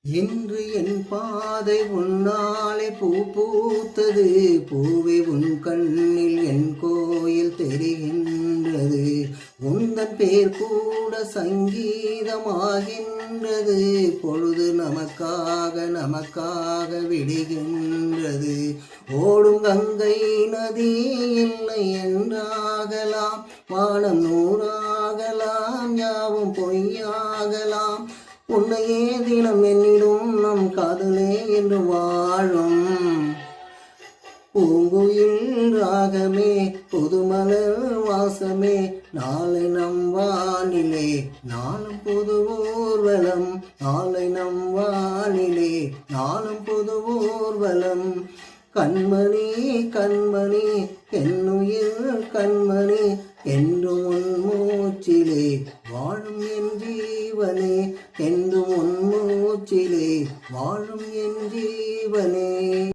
இன்று என் பாதை உன்னாலே பூ பூத்தது. பூவே உன் கண்ணில் என் கோயில் தெரிகின்றது. உந்தன் பேர் கூட சங்கீதமாகின்றது. பொழுது நமக்காக விடுகின்றது. ஓடும் கங்கை நதி இல்லை என்றாகலாம். வானம் நூறாகலாம், யாவும் பொய்யாகலாம். உன்னையே தினம் என்னிடும் நம் காதலே என்று வாழும். பூங்குயில் ராகமே, புதுமலர் வாசமே, நாளை நம் வானிலே நாளும் புது ஊர்வலம். நாளை நம் வானிலே நாளும் புது ஊர்வலம். கண்மணி கண்மணி என்னுயிர் கண்மணி, என்றும் உன் மூச்சிலே வாழும் என் ஜீவனே. என்றும் உன் மூச்சிலே வாழும் என் ஜீவனே.